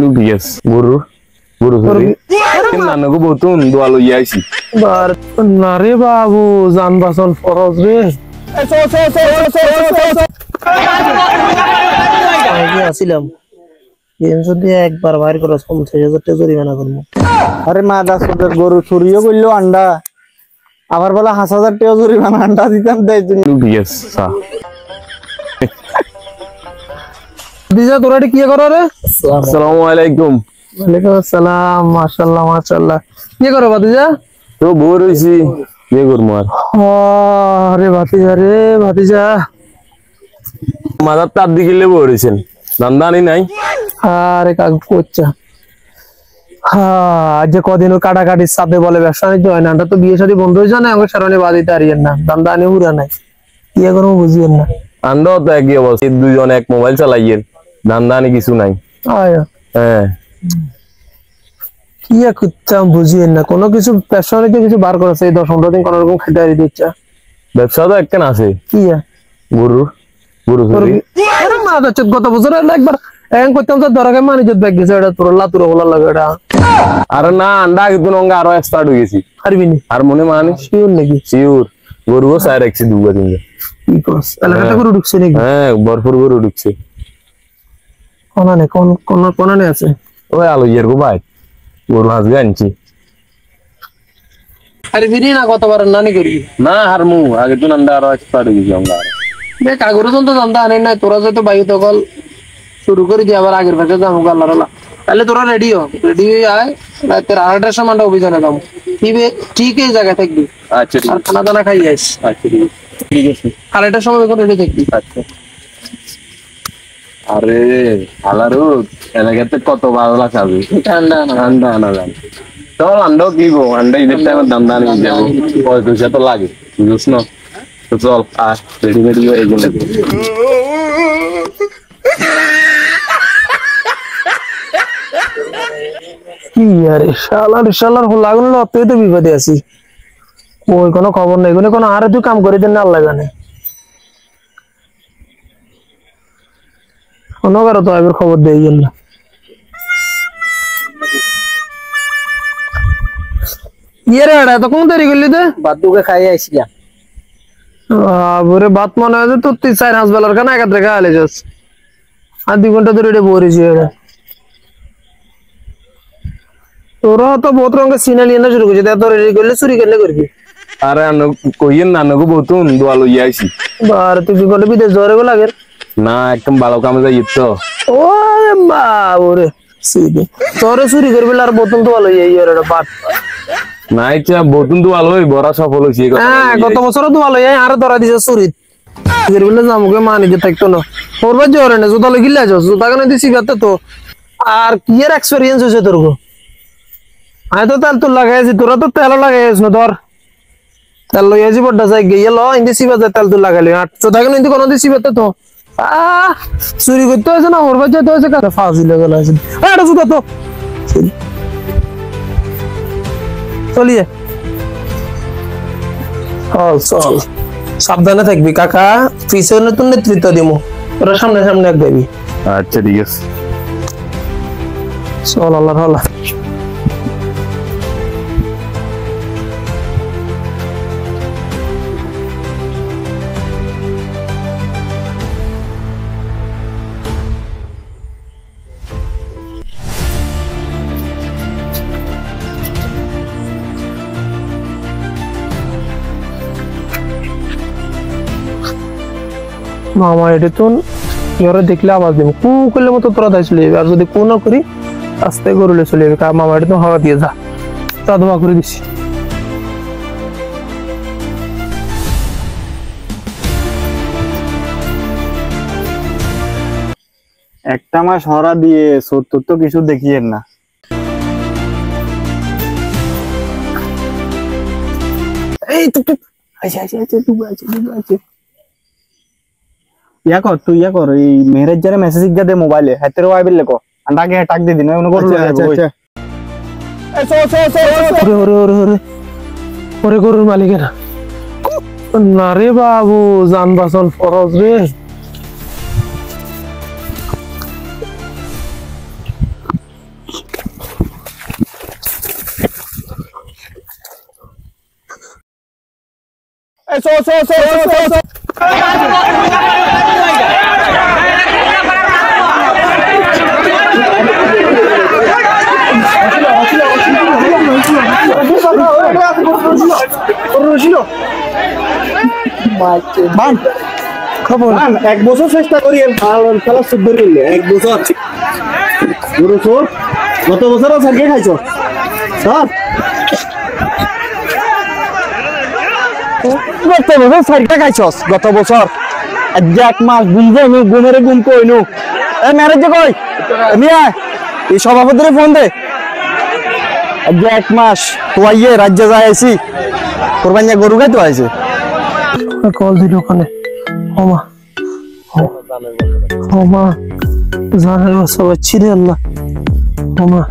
Yes, guru sorry. Kinna ko botun dualo yaisi. Bar nare babu jan basan foroz re. আগে আসিলাম game যদি একবার বাইর করে 50,000 টাকা জরিমানা করব। আরে মা দাসদের গরু চুরিও করলো আন্ডা আবার বলা 5000 টাকা জরিমানা আন্ডা দিতাম দেই Yes, sir. দিজা তোরা কি করো রে? Assalamu alaikum. ওয়ালাইকুম আসসালাম মাশাআল্লাহ মাশাআল্লাহ কি করো ভাতিজা? তো বড় হইছি কে করব আর আরে ভাতিজা মাদার তার দিকে বড় হইছেন দান্দানি নাই আরে কাকু কোচ্চা আজ যে কদিন কাটাকাটির সাথে বলে ব্যবসা নিতে হয় না এটা তো বিয়ে শাদী বন্ধ হয়ে যায় না আমার সারণে বাদিতে আরিয়েন না দান্দানি উড়া নাই কি করব বুঝিয়েন না আন্ডো তো একই অবস্থা দুইজন এক মোবাইল চালাইয়েন দান্দানি কিছু নাই আয়া হ্যাঁ কি করতাম বুঝিয়েন না কোনো কিছু ব্যবসা নিতে কিছু বার করেছে এই 10-15 দিন কোনো রকম খেতে আরি দিচ্ছা ব্যবসা তো একখান আছে কি গরু আরে মা দাচ্ছ গত বছর একবার এং করতাম তো ধরাকে মানিজত ব্যাগ গেছে এটা তোর লাতুর হলা লাগে এটা আরে না আন্ডা কিন্তু নঙ্গা আরো স্টার্ট হয়ে গেছি পারবিনি আর মনে মানে শিওর নাকি শিওর গরুও সাইড রাখছি দুবা দিন কি করছ এলাকাটা করে ঢুকছে নাকি হ্যাঁ ভরপুর গরু ঢুকছে কোনানে আছে ওই আলো ইয়ার গো ভাই গরু হাজবে আনছি আরে বিনি না কতবার নানি করি না হারমু আগে তো নান্দা আরো স্টার্ট হয়ে গেছি আমরা বে কাগরু তো জানতা আনে না তোরা যত বায়ু তকল শুরু করে দি আবার আগের পাশে যাবো আল্লাহর তাহলে তোরা রেডি হয়ে আয় রাতে 8টার সময় অভিযানে যাবো ঠিক এই জায়গায় থাকবি আচ্ছা আর খানা দানা খাই যাস আচ্ছা ঠিক আছে 8টার সময় রেডি থাকবি আচ্ছা আরে আলারু এলাকাতে কত ভালো লাগাবে ঠান্ডা না জান চল আন্ডা কি গো আন্ডা ঈদের টাইমে দাম দানি যাবো পয়সা তো লাগে বুঝছ না তো চল আর রেডি হয়ে গেলে কি আরে শালার লাগুন না তুই তো বিপদে আছি ওই কোনো খবর নেই কোনো আরে তুই কাম করে দেন না আল্লাহ জানে কোনো কারো তো এবার খবর দেই না ইয়ে রে এটা তো কোন দেরি করলি তে বাদুকে খাই আইছিলাম বরে বাত মনে হয় তো তুই 4-5 বেলার কানা একাত্রে খাইলে যাস আর 2 ঘন্টা ধরে এটা বরেছি এটা তোরা তো বহুত রঙের সিনালি এনে শুরু করছিস এত রেডি করলে চুরি করলে করবি আরে কইয়েন না নগো বতুন দোয়া লই আইছি বার তুই কি বলে বিদেশ জরে গো লাগে না একদম ভালো কামে যাই তো ও বাবরে সিদি তোরে চুরি করবি আর বতুন তো ভালো এই এর বাট না ইচ্ছা বতুন দোয়া লই বড় সফল হইছে হ্যাঁ গত বছর তো ভালো এই আর ধরা দিছে চুরি করবিলে জামুকে মানি যে থাকতো না পড়বা জরে না জুতা লাগিলা যাও জুতা কেন দিছি গাতে তো আর কি এর এক্সপেরিয়েন্স হইছে তোর গো আয় তো তেল তো লাগাইছি তোরা তো তেল লাগাইছিস না ধর তেল লইয়াছি বড়টা যাই গিয়ে ল ইন্দি সিবাতে তেল তো লাগাইলি আর তো থাকেন ইন্দি কোন দি সিবাতে তো চুরি করতে হয়েছে না ওর বাচ্চা তো হয়েছে কাটা ফাঁসি লেগে আছে এটা জুতা তো চলিয়ে চল সাবধানে থাকবি কাকা পিছনে তো নেতৃত্ব দিমু তোরা সামনে এক যাবি আচ্ছা ঠিক আছে চল আল্লাহ মামা এটা তো ইয়রে দেখলে আওয়াজ দেব কু করলে মতো তোরা দায় চলে যাবে আর যদি কু না করি আস্তে গরুলে চলে যাবে মামা এটা তো হাওয়া দিয়ে যা তা ধোয়া করে দিছি একটা মাস হরা দিয়ে 70 তো কিছু দেখিয়েন না এই তো আচ্ছা তুই এই মেহেরের যারে মেসেজ দে মোবাইলে হাতের ওয়াইবিল লেখো আন্ডাকে টাক দিয়ে দিন ওন করলো ওরে গরুর মালিকেরা না রে বাবু জান বাসন ফরজ রে এক বছর চেষ্টা করি খেলা শুদ্ধ করলে 1 বছর গরু চোর গত বছরও স্যারকে খাইছ স্যার গত বছর স্যারকে খাইছস গত বছর আজ 1 মাস ঘুমবে আমি ঘুমেরে ঘুম কইনু এ ম্যারেজ কই মিয়া এই সভাপতিরে ফোন দে আজ 1 মাস তোয়াইয়ে রাজ্য যায় আইছি কোরবানি গরু খাইতো আইছে কল দিল ওখানে ওমা ওমা জানের বাসা বাচ্চি রে আল্লাহ ওমা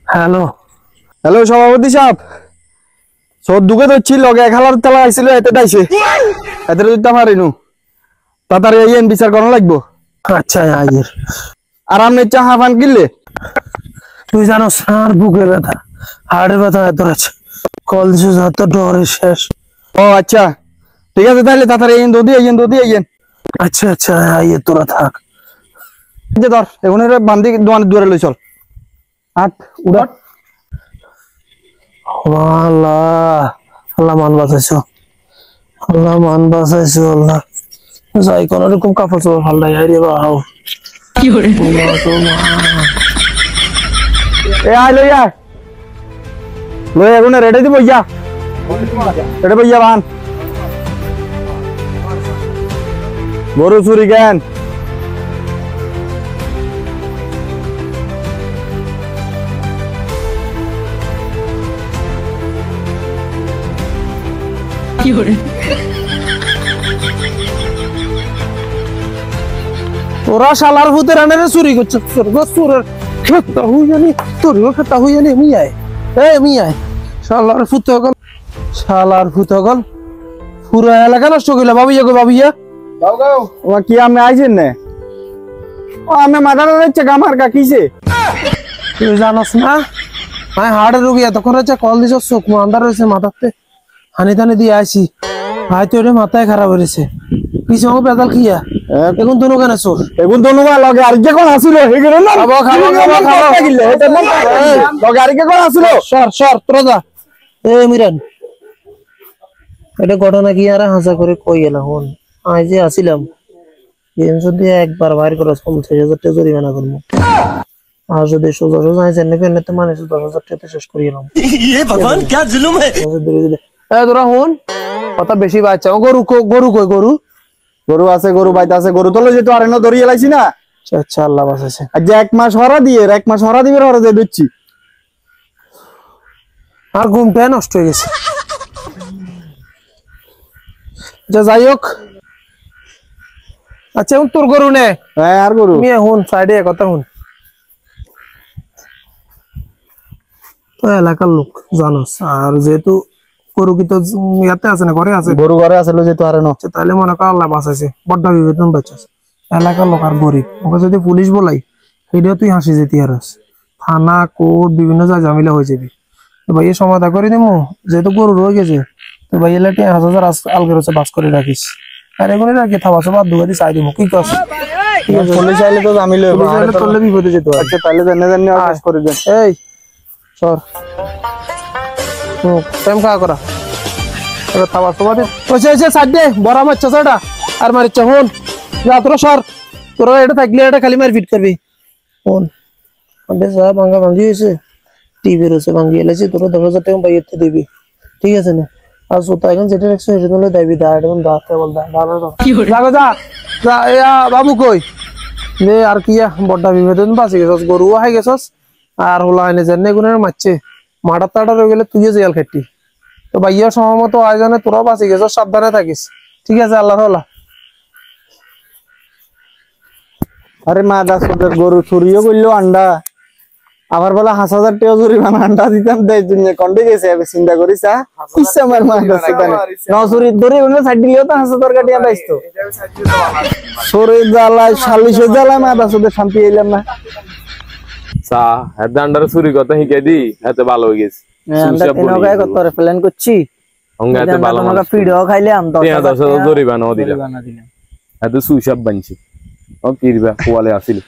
হ্যালো হ্যালো সভাপতি সাহেব সব দুগে ধরছি লগে খেলার তেলা আইছিল এতে দাইছে এতে দিতে পারিনু তাড়াতাড়ি আইয়েন বিচার করা লাগবো আচ্ছা আইয়ের আর আপনি চাহা পান কিনলে তুই জানো সার বুকে ব্যথা হাড়ে ব্যথা এত আছে কল দিছিস তো ডরে শেষ ও আচ্ছা ঠিক আছে তাহলে তাড়াতাড়ি আইয়েন দোদি আইয়েন আচ্ছা আচ্ছা আইয়ে তোরা থাক যে ধর এখন বান্দি দোয়ানের দুয়ারে লই চল আট উড়া আল্লাহ আল্লাহ মান বাঁচাইছো আল্লাহ মান বাঁচাইছো আল্লাহ যাই কোন রকম কাপড় চোপড় ফাল্লাই আই রে বাহাও কি করে এ আই লই এখন রেডি দিব ইয়া রেডি বইয়া বান গরু চুরি কেন তোরা শালার ভূতের আনে চুরি করছে চোরের খেতা হই জানি তোরও খেতা হই জানি মিয়ায় শালার ভূত গল পুরা এলাকা নষ্ট করলে বাবিয়া গো বাবিয়া ও কি আমি আইছেন না ও আমি মাথা ধরেছে গামার কাকিছে তুই জানোস না আমি হাড়ের রোগী এতক্ষণ হচ্ছে কল দিছ চোখ আন্দার রয়েছে মাথাতে হানি টানি দিয়ে আইছি হয়তো এটা মাথায় খারাপ হয়েছে পিছনে আমার পেদাল খিয়া এখন তো কেন চোর এখন তো লগে আর কে কোন আসিল হেগেল না খাবো লগে আর কে কোন আসিল সর তোরা যা মিরান এটা ঘটনা কি আর হাসা করে কই এলাম হন আজ যে আসিলাম যদি একবার বাইর করে 50,000 টাকা জরিমানা করবো আর যদি সোজা সোজা আইসেন না ফেললে তো মানে 10,000 টাকা শেষ করে গেলাম তোরা হন কথা বেশি বাচ্চা গরু কই গরু আছে গরু বাইতে আছে গরু তোলে যেহেতু আর ধরিয়ে লাইছি না আচ্ছা আল্লাহ বাঁচাইছে আর যে 1 মাস হরা দিবে হরা দিয়ে দিচ্ছি আর ঘুমটা নষ্ট হয়ে গেছে যাই হোক আচ্ছা এখন তোর গরু নে হ্যাঁ আর গরু তুমি হুন সাইডে কথা হুন তো এলাকার লোক জানোস আর যেহেতু গরু কি তো ইয়াতে আছে না ঘরে আছে গরু ঘরে আসলে যেহেতু আর তাহলে মনে কর আল্লাহ বাঁচাইছে বড্ড বিবেচন বাঁচাছে এলাকার লোক আর গরিব ওকে যদি পুলিশ বলাই সেটাও তুই হাসি যেতে আর থানা কোর্ট বিভিন্ন জায়গায় ঝামেলা হয়ে যাবি তো ভাই সমাধান করে দিমু যেহেতু গরু রয়ে গেছে তো ভাই এলাকায় 1000 আলগের হচ্ছে বাস করে রাখিস আর এগুলো রাখি থাবাসো বাদ দুগাদি চাই দিব কি কস ঠিক আছে পুলিশ চাইলে তো ঝামেলা হবে তোলে বিপদে যেতে আচ্ছা তাহলে জানে কাজ করে দেন এই সর টাইম খা করা থাবাসো বাদে ওইছে সাইড দে বড় মাছ চাষাটা আর মারিচ্ছে হন যা তোরা সর তোরা এটা থাকলে এটা খালি মার ফিট করবি হন আমাদের যা ভাঙ্গা ভাঙ্গি হয়েছে টিভি রয়েছে ভাঙ্গি এলেছে তোরা 10,000 টাকা বাইরে দিবি ঠিক আছে না আর সোতা এখন যেটা রাখছো সেটা হলে দেবি দা এখন দা কেবল দা যা বাবু কই যে আর কি বড্ডা বিভেদন বাঁচি গেছস গরু হাই গেছস আর হলো আইনে জানে গুনের মারছে মাটা তাটা রয়ে গেলে তুইও জেল খাটি তো ভাইয়া সময়মতো আয়োজনে তোরাও বাঁচি গেছস সাবধানে থাকিস ঠিক আছে আল্লাহর হলা আরে মা দাসদের গরু চুরিও করলো আন্ডা আবার বলা 5,000 টাকা জরিমানা আন্ডা দিতাম দেয় দুনিয়া কন্ডে গেছে আমি চিন্তা করিস ইচ্ছা আমার মা দাসদানে নজরি ধরে ওনে সাইড দিলেও তো 5,000 টাকা দিয়া দাইতো সরে জ্বালায় 40 জ্বালায় মা দাসদের শান্তি এলাম না সা হেড আন্ডার চুরি কথা শিখাই দি এতে ভালো হয়ে গেছে আমরা তিনগায় কত প্ল্যান করছি অঙ্গাতে ভালো আমরা ভিডিও খাইলাম 10,000 জরিমানা দিলা জরিমানা দিলাম এত সুইসাব বানছি ও কিরবা কোয়ালে আসিল